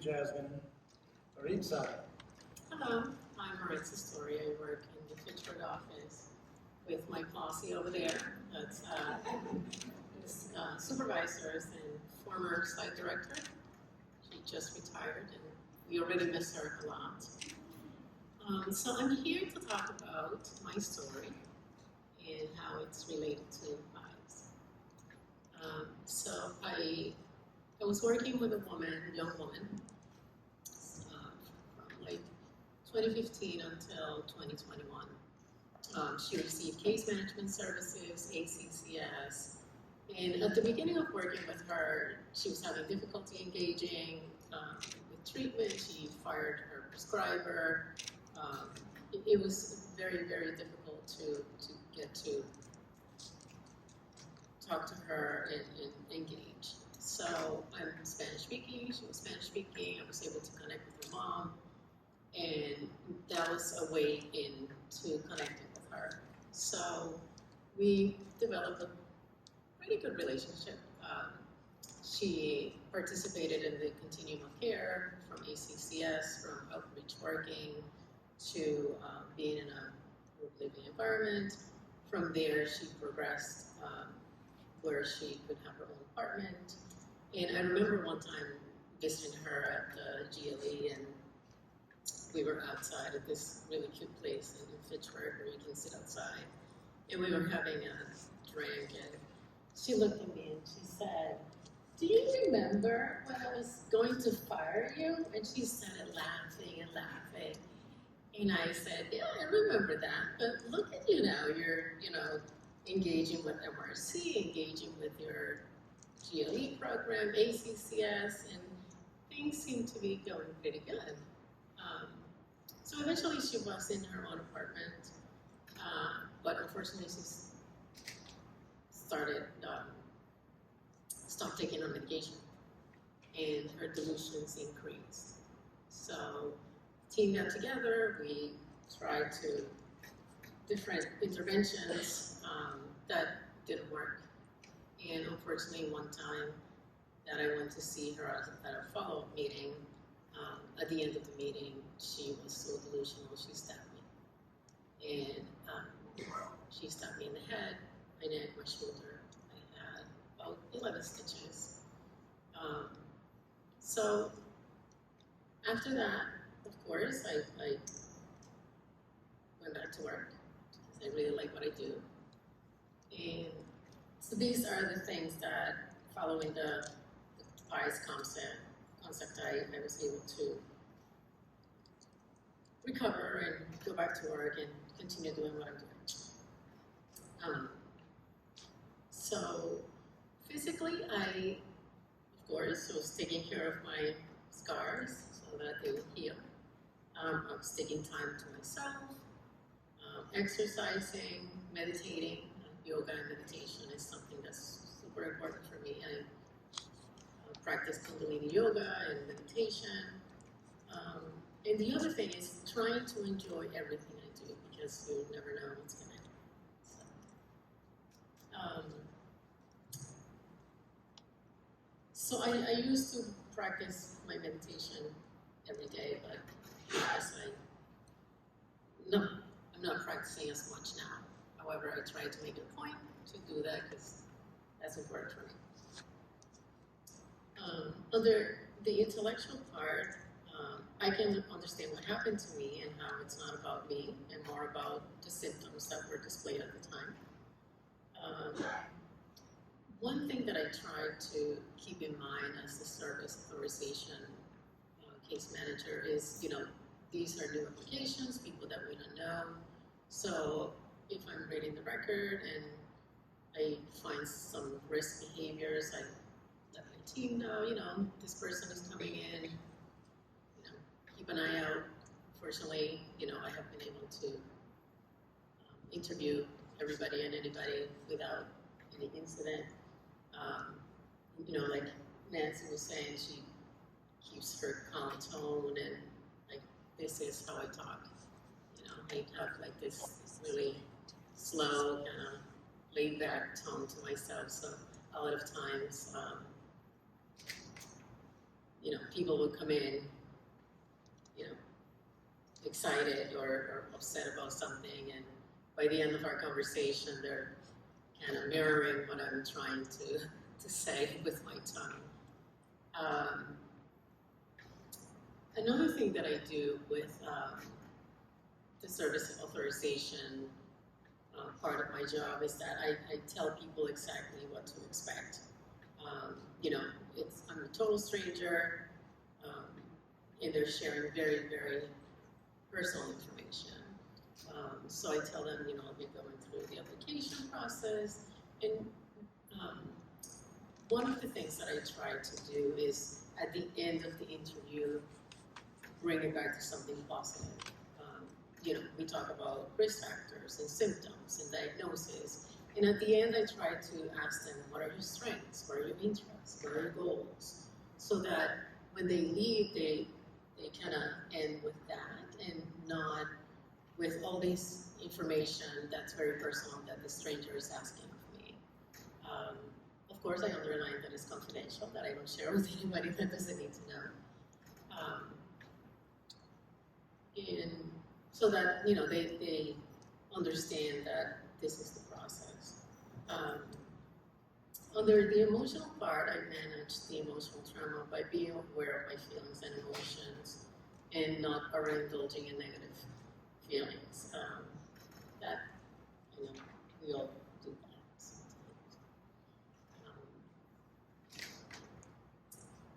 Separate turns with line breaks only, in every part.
Jasmine. Maritza.
Hello, I'm Maritza Storie. I work in the Fitchburg office with my posse over there. That's supervisors and former site director. She just retired and we already miss her a lot. So I'm here to talk about my story and how it's related to lives. So I was working with a young woman, from like 2015 until 2021. She received case management services, ACCS, and at the beginning of working with her, she was having difficulty engaging with treatment. She fired her prescriber. It was very, very difficult to get to talk to her and engage. So I'm Spanish speaking, she was Spanish speaking, I was able to connect with her mom, and that was a way into connecting with her. So we developed a pretty good relationship. She participated in the continuum of care from ACCS, from outreach working to being in a group living environment. From there, she progressed where she could have her own apartment. And I remember one time visiting her at the GLE, and we were outside at this really cute place in Fitchburg where you can sit outside. And we were having a drink, and she looked at me and she said, "Do you remember when I was going to fire you?" And she started laughing and laughing. And I said, "Yeah, I remember that, but look at you now. You're, engaging with MRC, engaging with your GLE program, ACCS, and things seem to be going pretty good." So eventually she was in her own apartment, but unfortunately she stopped taking her medication, and her delusions increased. So the team got together, we tried different interventions that didn't work. And unfortunately, one time that I went to see her at a follow-up meeting, at the end of the meeting, she was so delusional, she stabbed me. And she stabbed me in the head, my neck, my shoulder. I had about 11 stitches. So after that, of course, I went back to work because I really like what I do. And so these are the things that, following the PIES concept, I was able to recover and go back to work and continue doing what I'm doing. So physically, I, of course, was taking care of my scars so that they would heal. I was taking time to myself, exercising, meditating. Yoga and meditation is something that's super important for me. I practice Kundalini yoga and meditation. And the other thing is trying to enjoy everything I do, because you never know what's going to happen. So I used to practice my meditation every day, but I'm not practicing as much now. However, I try to make a point to do that because that's important for me. Under the intellectual part, I can understand what happened to me and how it's not about me and more about the symptoms that were displayed at the time. One thing that I try to keep in mind as the service authorization case manager is, these are new applications, people that we don't know. So if I'm reading the record and I find some risk behaviors, I let my team know, this person is coming in, keep an eye out. Fortunately, I have been able to interview everybody and anybody without any incident. Like Nancy was saying, she keeps her calm tone, and like, this is how I talk. I have like this really slow, kind of laid back tone to myself. So a lot of times people would come in, excited or upset about something, and by the end of our conversation, they're kind of mirroring what I'm trying to say with my tongue. Another thing that I do with the service authorization part of my job is that I tell people exactly what to expect. I'm a total stranger, and they're sharing very, very personal information. So I tell them, I'll be going through the application process, and one of the things that I try to do is at the end of the interview, bring it back to something positive. We talk about risk factors and symptoms and diagnosis, and at the end I try to ask them, what are your strengths, what are your interests, what are your goals, so that when they leave, they kind of end with that and not with all this information that's very personal that the stranger is asking of me. Of course, I underline that it's confidential, that I don't share with anybody that doesn't need to know. And so that, they understand that this is the process. Under the emotional part, I manage the emotional trauma by being aware of my feelings and emotions and not overindulging in negative feelings. That, we all do that sometimes.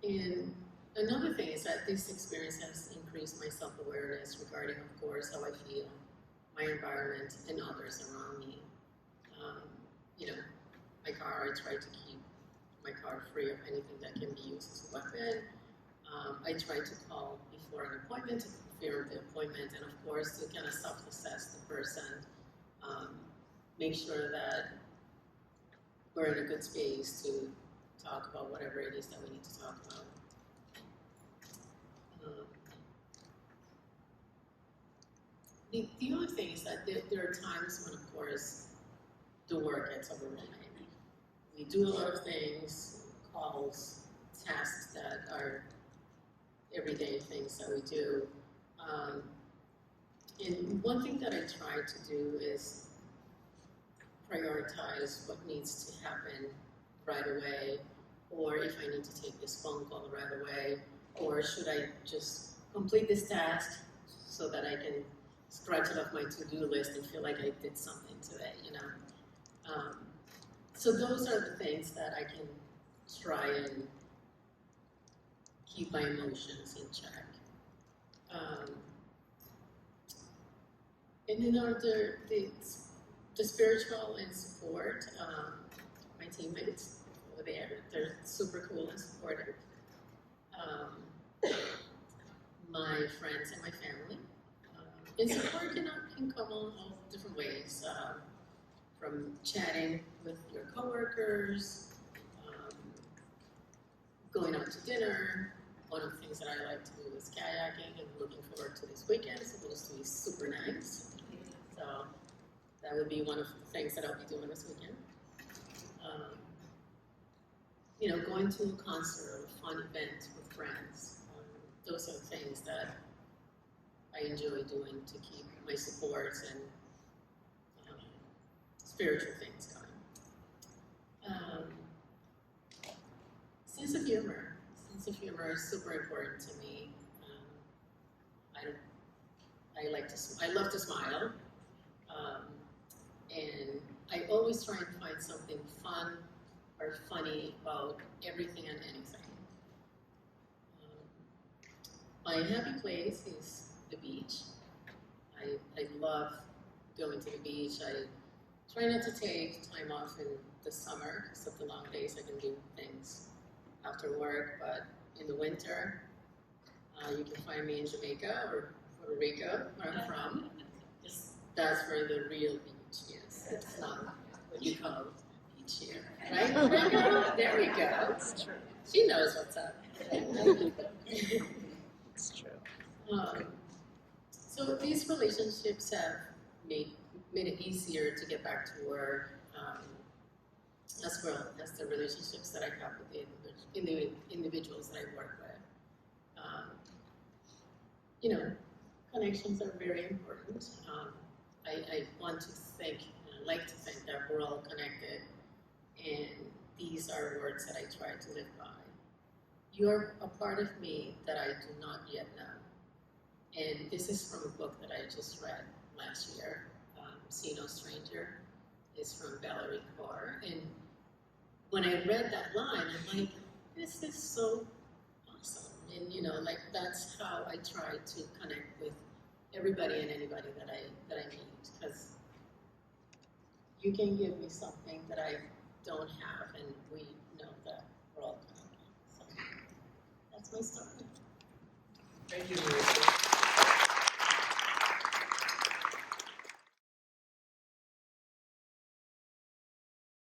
And another thing is that this experience has increased my self-awareness regarding, of course, how I feel, my environment, and others around me. My car, I try to keep my car free of anything that can be used as a weapon. I try to call before an appointment to confirm the appointment, and of course to kind of self-assess the person, make sure that we're in a good space to talk about whatever it is that we need to talk about. The other thing is that there are times when, of course, the work gets overwhelming. We do a lot of things, calls, tasks that are everyday things that we do. And one thing that I try to do is prioritize what needs to happen right away, or if I need to take this phone call right away, or should I just complete this task so that I can scratch it off my to-do list and feel like I did something today, So those are the things that I can try and keep my emotions in check. And then the spiritual and support, my teammates over there, they're super cool and supportive. My friends and my family. And support can come on all different ways, from chatting with your coworkers, going out to dinner. One of the things that I like to do is kayaking, and looking forward to this weekend. It's supposed to be super nice. So that would be one of the things that I'll be doing this weekend. Going to a concert or a fun event with friends. Those are things that I enjoy doing to keep my supports and spiritual things going. Sense of humor. Sense of humor is super important to me. I love to smile, and I always try and find something fun or funny about everything and anything. My happy place is the beach. I love going to the beach. I try not to take time off in the summer because of the long days. I can do things after work, but in the winter, you can find me in Jamaica or Puerto Rico, where I'm from. That's where the real beach is. It's not what you call beach here, right? Right, girl? There we go.
That's true.
She knows what's up.
It's true.
So these relationships have made it easier to get back to work, as well as the relationships that I have with the individuals that I work with. you know, connections are very important. I want to think, and I like to think that we're all connected, and these are words that I try to live by. You're a part of me that I do not yet know. And this is from a book that I just read last year, See No Stranger. Is from Valerie Kaur. And when I read that line, I'm like, this is so awesome. And you know, like that's how I try to connect with everybody and anybody that I meet, because you can give me something that I don't have, and we know that we're all connected. So that's my story.
Thank you, Maritza.